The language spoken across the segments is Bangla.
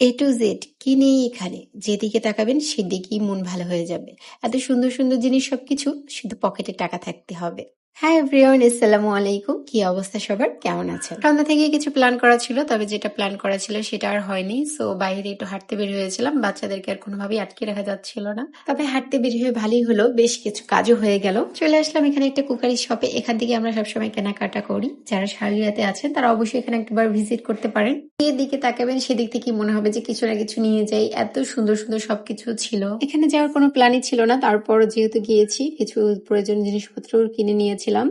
এ টু জেড কি নেই এখানে, যেদিকে তাকাবেন সেদিকেই মন ভালো হয়ে যাবে। এত সুন্দর সুন্দর জিনিস, সবকিছু শুধু পকেটে টাকা থাকতে হবে। হ্যাঁ এভরিওয়ান, আসসালামু আলাইকুম। কি অবস্থা সবার, কেমন আছেন? সন্ধ্যা থেকে কিছু প্ল্যান করা ছিল, তবে যেটা প্ল্যান করা ছিল সেটা আর হয়নি। সো বাইরে একটু হাঁটতে বের হয়েছিলাম, বাচ্চাদেরকে আর কোনোভাবেই আটকে রাখা যাচ্ছিল না। তবে হাঁটতে বের হয়ে ভালোই হলো, বেশ কিছু কাজও হয়ে গেল। চলে আসলাম এখানে একটা কুকারি শপে। এখান থেকে আমরা সবসময় কেনাকাটা করি। যারা শাররিয়াতে আছেন তারা অবশ্যই এখানে একবার ভিজিট করতে পারেন। দিকে তাকাবেন সেদিক থেকে মনে হবে যে কিছু না কিছু নিয়ে যাই, এত সুন্দর সুন্দর সবকিছু ছিল। এখানে যাওয়ার কোনো প্ল্যানই ছিল না, তারপর যেহেতু গিয়েছি কিছু প্রয়োজনীয় জিনিসপত্র কিনে নিয়েছিলাম।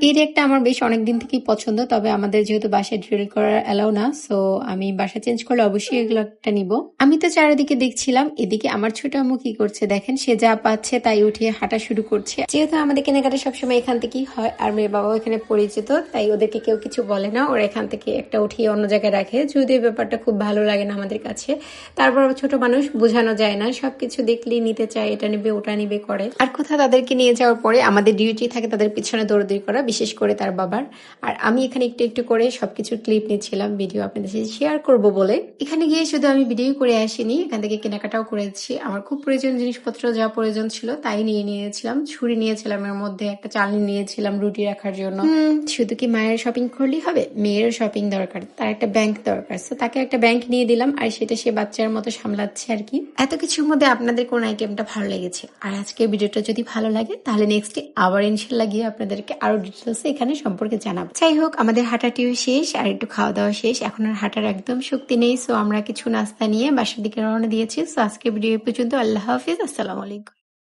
এই রেকটা আমার বেশ অনেকদিন থেকেই পছন্দ, তবে আমাদের যেহেতু বাসায় ড্রিল করার অ্যালাউ না, সো আমি বাসা চেঞ্জ করলে অবশ্যই এগুলো একটা নিব। আমি তো চারিদিকে দেখছিলাম, এদিকে আমার ছোট আম্মু কি করছে দেখেন, সে যা পাচ্ছে তাই উঠিয়ে হাঁটা শুরু করছে। যেহেতু আমাদের কেনাকাটা সবসময় এখান থেকেই হয়, আর মেয়ে বাবাও এখানে পরিচিত, তাই ওদেরকে কেউ কিছু বলে না। ওরা এখান থেকে একটা উঠিয়ে অন্য জায়গায় রাখে, যদিও ব্যাপারটা খুব ভালো লাগে না আমাদের কাছে। তারপর ছোট মানুষ, বোঝানো যায় না, সবকিছু দেখলেই নিতে চায়, এটা নিবে ওটা নিবে করে। আর কোথাও তাদেরকে নিয়ে যাওয়ার পরে আমাদের ডিউটি থাকে তাদের পিছনে দৌড়দৌড়ি করা, বিশেষ করে তার বাবার। আর আমি এখানে একটু একটু করে সবকিছুর ক্লিপ নিচ্ছিলাম, ভিডিও আপনাদের সাথে শেয়ার করব বলে। এখানে গিয়ে শুধু আমি ভিডিও করে আসিনি, এখান থেকে কেনাকাটাও করেছি। আমার খুব প্রয়োজনীয় জিনিসপত্র যা প্রয়োজন ছিল তাই নিয়ে নিয়েছিলাম। ছুরি নিয়েছিলাম, এর মধ্যে একটা চালনি নিয়েছিলাম রুটি রাখার জন্য। শুধু কি মায়ের শপিং করলেই হবে, মেয়েরও শপিং দরকার, তার একটা ব্যাংক দরকার। তো তাকে একটা ব্যাংক নিয়ে দিলাম, আর সেটা সে বাচ্চার মতো সামলাচ্ছে আর কি। এত কিছুর মধ্যে আপনাদের কোন আইটেমটা ভালো লেগেছে, আর আজকের ভিডিওটা যদি ভালো লাগে তাহলে নেক্সটে আবার ইনশাল্লাহ গিয়ে আপনাদেরকে আরো ডিটেলস এখানে সম্পর্কে জানাবো। যাই হোক, আমাদের হাঁটাটিও শেষ আর একটু খাওয়া দাওয়া শেষ, এখন আর হাঁটার একদম শক্তি নেই। সো আমরা কিছু নাস্তা নিয়ে বাসার দিকে রওনা দিয়েছি। সো আজকের ভিডিও পর্যন্ত। আল্লাহ হাফিজ, আসসালামু আলাইকুম।